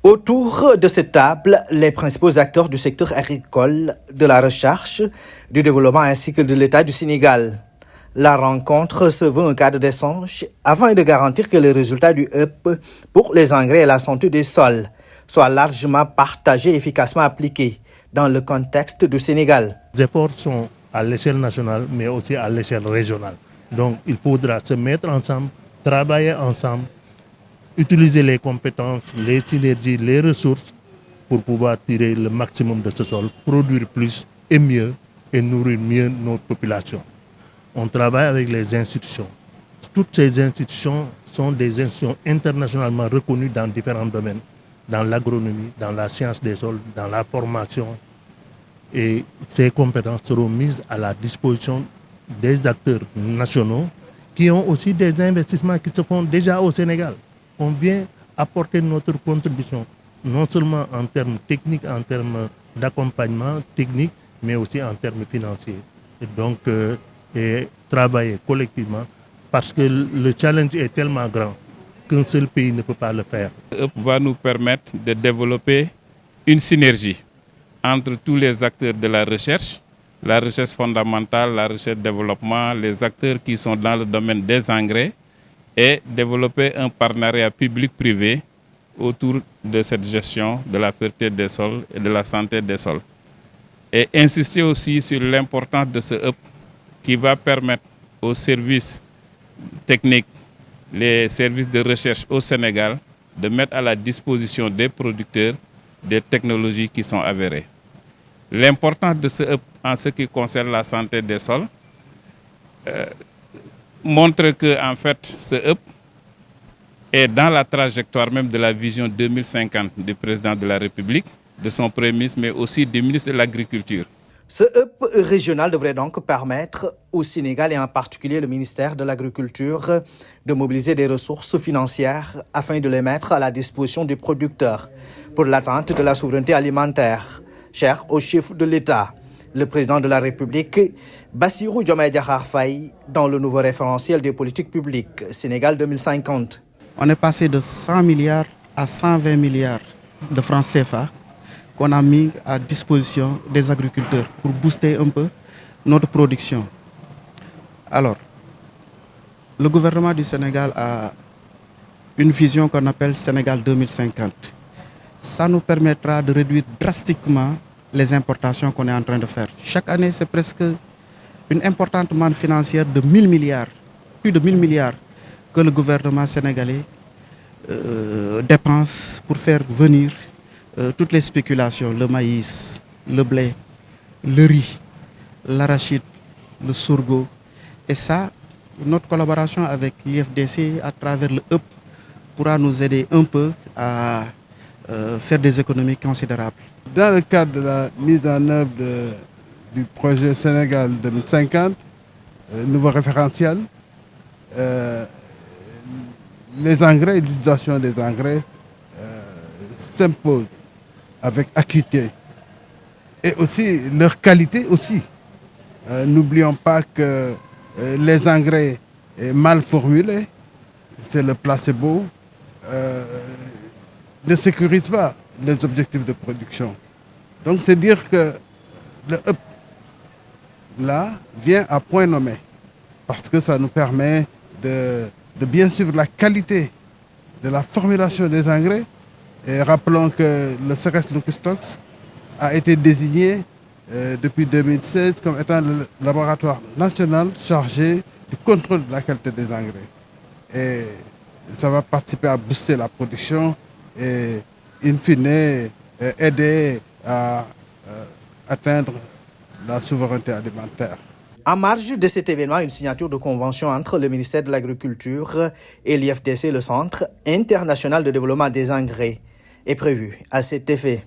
Autour de cette table, les principaux acteurs du secteur agricole, de la recherche, du développement ainsi que de l'État du Sénégal. La rencontre se veut un cadre d'échange afin de garantir que les résultats du HUP pour les engrais et la santé des sols soient largement partagés et efficacement appliqués dans le contexte du Sénégal. Les efforts sont à l'échelle nationale mais aussi à l'échelle régionale. Donc il faudra se mettre ensemble, travailler ensemble, utiliser les compétences, les synergies, les ressources pour pouvoir tirer le maximum de ce sol, produire plus et mieux et nourrir mieux notre population. On travaille avec les institutions. Toutes ces institutions sont des institutions internationalement reconnues dans différents domaines, dans l'agronomie, dans la science des sols, dans la formation. Et ces compétences seront mises à la disposition des acteurs nationaux qui ont aussi des investissements qui se font déjà au Sénégal. On vient apporter notre contribution, non seulement en termes techniques, en termes d'accompagnement technique, mais aussi en termes financiers. Et donc, et travailler collectivement parce que le challenge est tellement grand qu'un seul pays ne peut pas le faire. HUP va nous permettre de développer une synergie entre tous les acteurs de la recherche fondamentale, la recherche développement, les acteurs qui sont dans le domaine des engrais et développer un partenariat public-privé autour de cette gestion de la fertilité des sols et de la santé des sols. Et insister aussi sur l'importance de ce HUP qui va permettre aux services techniques, les services de recherche au Sénégal, de mettre à la disposition des producteurs des technologies qui sont avérées. L'importance de ce HUP en ce qui concerne la santé des sols montre que en fait, ce HUP est dans la trajectoire même de la vision 2050 du président de la République, de son Premier ministre, mais aussi du ministre de l'Agriculture. Ce HUP régional devrait donc permettre au Sénégal et en particulier le ministère de l'Agriculture de mobiliser des ressources financières afin de les mettre à la disposition des producteurs pour l'atteinte de la souveraineté alimentaire, chère au chef de l'État. Le président de la République, Bassirou Diomaye Diakhar Faye, dans le nouveau référentiel des politiques publiques Sénégal 2050. On est passé de 100 milliards à 120 milliards de francs CFA qu'on a mis à disposition des agriculteurs pour booster un peu notre production. Alors, le gouvernement du Sénégal a une vision qu'on appelle Sénégal 2050. Ça nous permettra de réduire drastiquement les importations qu'on est en train de faire. Chaque année, c'est presque une importante manne financière de 1000 milliards, plus de 1000 milliards que le gouvernement sénégalais dépense pour faire venir toutes les spéculations, le maïs, le blé, le riz, l'arachide, le sorgho. Et ça, notre collaboration avec l'IFDC à travers le HUP pourra nous aider un peu à faire des économies considérables. Dans le cadre de la mise en œuvre du projet Sénégal 2050, nouveau référentiel, les engrais et l'utilisation des engrais s'imposent avec acuité et aussi leur qualité aussi. N'oublions pas que les engrais mal formulés, c'est le placebo, ne sécurisent pas les objectifs de production. Donc c'est dire que le HUP là vient à point nommé parce que ça nous permet de bien suivre la qualité de la formulation des engrais. Et rappelons que le CERES Locustox a été désigné depuis 2016 comme étant le laboratoire national chargé du contrôle de la qualité des engrais. Et ça va participer à booster la production et in fine aider à atteindre la souveraineté alimentaire. En marge de cet événement, une signature de convention entre le ministère de l'Agriculture et l'IFDC, le Centre international de développement des engrais, est prévue à cet effet.